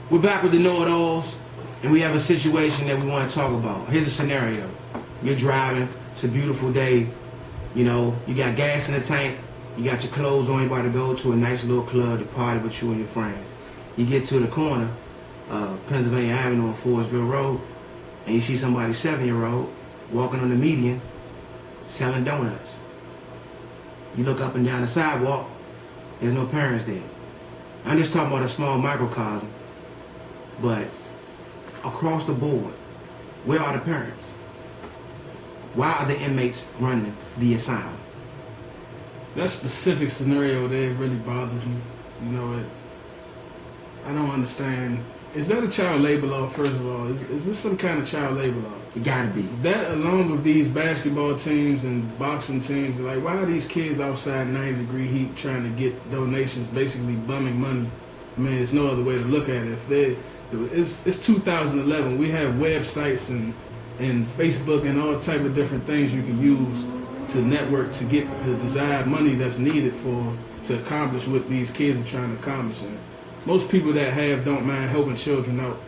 We're back with the know-it-alls, and we have a situation that we want to talk about. Here's a scenario. You're driving. It's a beautiful day. You know, you got gas in the tank. You got your clothes on. You're about to go to a nice little club to party with you and your friends. You get to the corner of Pennsylvania Avenue on Forestville Road, and you see somebody 7-year-old walking on the median selling donuts. You look up and down the sidewalk. There's no parents there. I'm just talking about a small microcosm. But across the board, where are the parents? Why are the inmates running the asylum? That specific scenario there really bothers me. You know, I don't understand. Is that a child labor law, first of all? Is this some kind of child labor law? It gotta be. That along with these basketball teams and boxing teams, like why are these kids outside 90-degree heat trying to get donations, basically bumming money? I mean, there's no other way to look at it. It's 2011. We have websites and Facebook and all type of different things you can use to network to get the desired money that's needed to accomplish what these kids are trying to accomplish. And most people that have don't mind helping children out.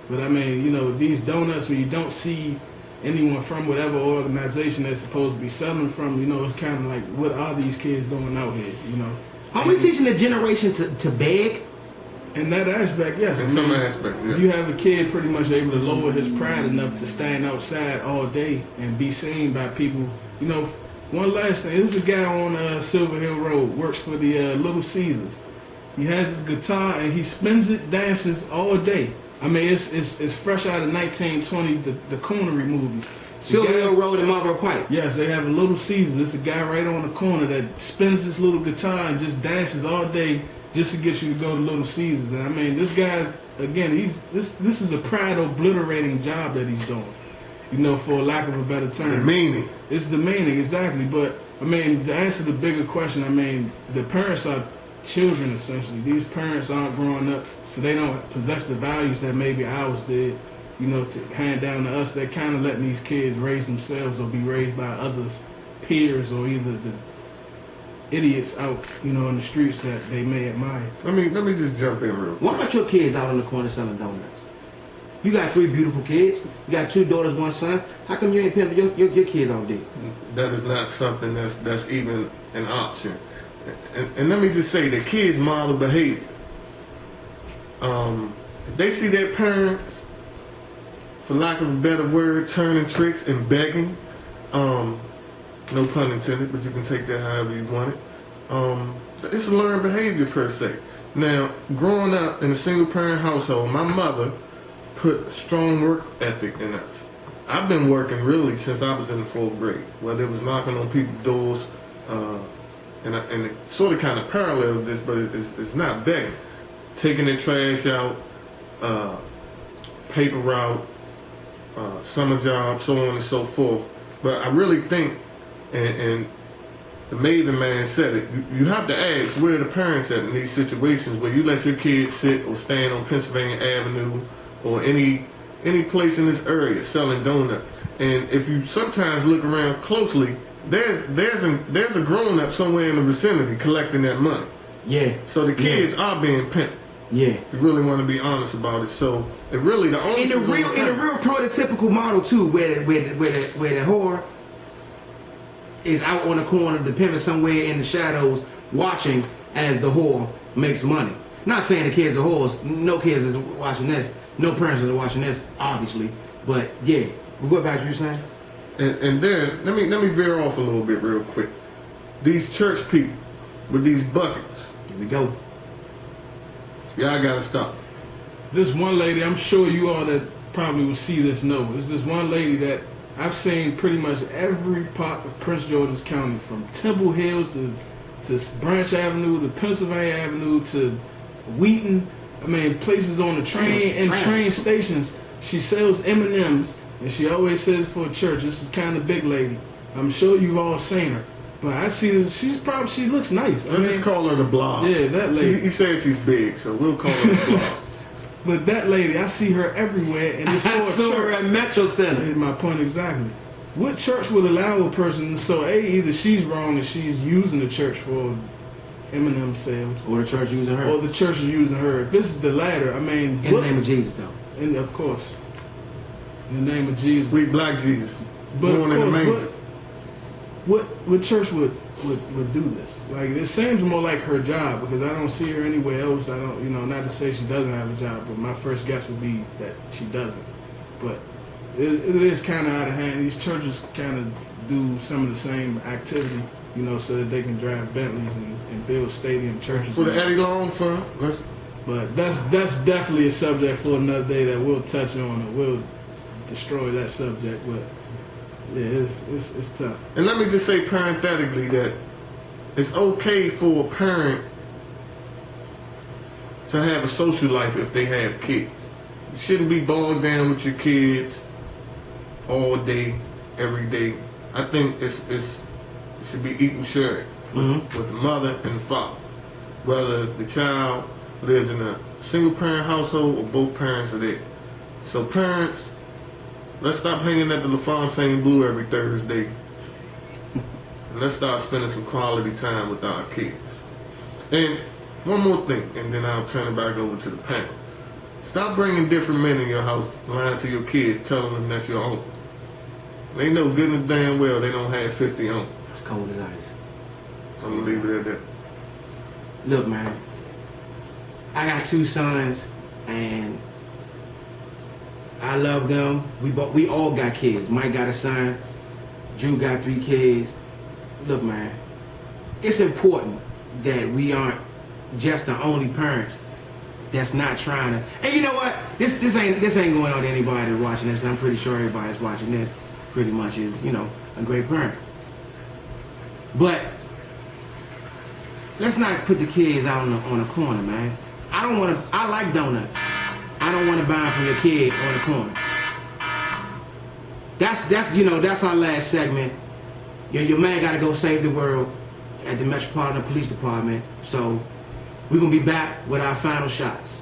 But I mean, you know, these donuts, when you don't see anyone from whatever organization they're supposed to be selling from, you know, it's kind of like, what are these kids doing out here, you know? Are we teaching the generation to beg? In that aspect, yes. In some aspect, yeah. You have a kid pretty much able to lower his pride enough to stand outside all day and be seen by people. You know, one last thing. This is a guy on Silver Hill Road, works for the Little Caesars. He has his guitar and he spins it, dances all day. I mean, it's fresh out of 1920, the Coonery movies. Silver Hill Road and Marlboro Pike. Yes, they have a Little Caesars. It's a guy right on the corner that spins his little guitar and just dances all day just to get you to go to Little Caesars. And I mean, this guy's, again, this is a pride obliterating job that he's doing. You know, for lack of a better term. Demeaning. It's demeaning, exactly. But I mean, to answer the bigger question, I mean, the parents are children essentially. These parents aren't growing up, so they don't possess the values that maybe ours did, you know, to hand down to us. They're kind of letting these kids raise themselves or be raised by others, peers, or either the idiots out, you know, in the streets that they may admire. Let me just jump in real quick. What about your kids out on the corner selling donuts? You got 3 beautiful kids. You got 2 daughters, 1 son. How come you ain't pimping your kids out there? That is not something that's even an option. And let me just say that kids model behavior. If they see their parents, for lack of a better word, turning tricks and begging, no pun intended, but you can take that however you want it. It's a learned behavior per se. Now, growing up in a single parent household, my mother put strong work ethic in us. I've been working really since I was in the 4th grade, whether it was knocking on people's doors, and it sort of kind of parallels this, but it's not begging. Taking the trash out, paper route, summer job, so on and so forth. But I really think, and the Maven man said it, you have to ask where the parents at in these situations where you let your kids sit or stand on Pennsylvania Avenue or any place in this area selling donuts. And if you sometimes look around closely, there's a grown up somewhere in the vicinity collecting that money. Yeah. So the kids are being pimped. Yeah. If you really want to be honest about it. So it really the only in the real prototypical model too, where the whore is out on the corner, the pimp is somewhere in the shadows watching as the whore makes money. Not saying the kids are whores. No kids is watching this. No parents are watching this, obviously. But yeah, we'll go back to what you're saying. And then let me veer off a little bit real quick. These church people with these buckets. Here we go. Y'all gotta stop. This one lady, I'm sure you all that probably will see this know. There's this one lady that I've seen pretty much every part of Prince George's County, from Temple Hills to Branch Avenue to Pennsylvania Avenue to Wheaton. I mean, places on the train and train stations. She sells M&Ms, and she always says for a church. This is kind of big lady. I'm sure you've all seen her. But I see this, she looks nice. Let's just call her the blob. Yeah, that lady. You said she's big, so we'll call her the blob. But that lady, I see her everywhere, and it's for a I saw her church. at Metro Center. Is my point exactly. What church would allow a person? So either she's wrong and she's using the church for Eminem sales. Or the church using her. Or the church is using her. If it's the latter, I mean... In the name of Jesus, though. And of course. In the name of Jesus. Sweet black Jesus. But Born in the manger. what church would do this? Like, it seems more like her job, because I don't see her anywhere else. I don't, not to say she doesn't have a job, but my first guess would be that she doesn't. But it is kind of out of hand. These churches kind of do some of the same activity, so that they can drive Bentleys and build stadium churches. For the Eddie Long Fund. But that's definitely a subject for another day that we'll touch on, and we'll destroy that subject. But yeah, it's tough. And let me just say parenthetically that it's okay for a parent to have a social life if they have kids. You shouldn't be bogged down with your kids all day, every day. I think it should be equal sharing with the mother and the father. Whether the child lives in a single parent household or both parents are there. So parents, let's stop hanging at the LaFontaine Blue every Thursday. And let's start spending some quality time with our kids. And one more thing, and then I'll turn it back over to the panel. Stop bringing different men in your house, lying to your kids, telling them that's your uncle. They know good and damn well they don't have 50 uncles. It's cold as ice. So I'm going to leave it at that. Look, man. I got 2 sons, and I love them. We all got kids. Mike got a son. Drew got 3 kids. Look, man, it's important that we aren't just the only parents that's not trying to. And you know what? This ain't going on to anybody that's watching this. I'm pretty sure everybody that's watching this pretty much is a great parent. But let's not put the kids out on a corner, man. I like donuts. I don't want to buy them from your kid on the corner. That's our last segment. Your man got to go save the world at the Metropolitan Police Department. So we're going to be back with our final shots.